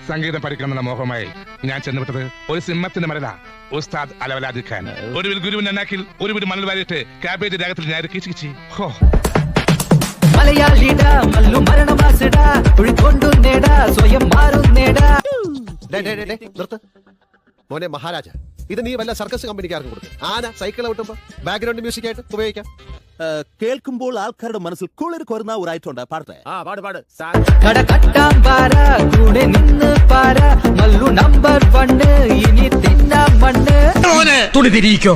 സംഗീതം പഠിക്കണമെന്ന മോഹമായി ഞാൻ ചെന്നുവിട്ടത് ഒരു സിംഹത്തിന്റെ മരല ഉസ്താദ് അലവലാദി ഖാൻ. ഒടുവിൽ ഗുരുവിന്റെ അന്നാക്കിൽ ഒരു വീട് മണൽ വാരിയിട്ട് കാബേജ് രാഗത്തിൽ ഞാൻ കിച്ചി ഹോ. മലയാളിടാ മല്ലു മരണമാസടാ ഒഴിക്കൊണ്ടുന്നേടാ സ്വയം മാറുന്നേടാ. നിർത്ത് മോനെ മഹാരാജ, ഇത് നീ വല്ല സർക്കസ് കമ്പനിക്കാർക്കും കൊടുക്കും. ആന സൈക്കിൾ ഔട്ടുമ്പോ ബാക്ക്ഗ്രൗണ്ട് മ്യൂസിക് ആയിട്ട് ഉപയോഗിക്കാം. കേൾക്കുമ്പോൾ ആൾക്കാരുടെ മനസ്സിൽ കുളിർ കൊരുന്ന ഒരു ഐറ്റം ഉണ്ട്. പാടത്തെ പാട് കട കട്ടാൻ പാര കൂടെ നിന്ന് പാര മല്ലു നമ്പർ 1 ഇനി തിന്നാൻ മണ്ണ്. തുണി തിരിക്കോ.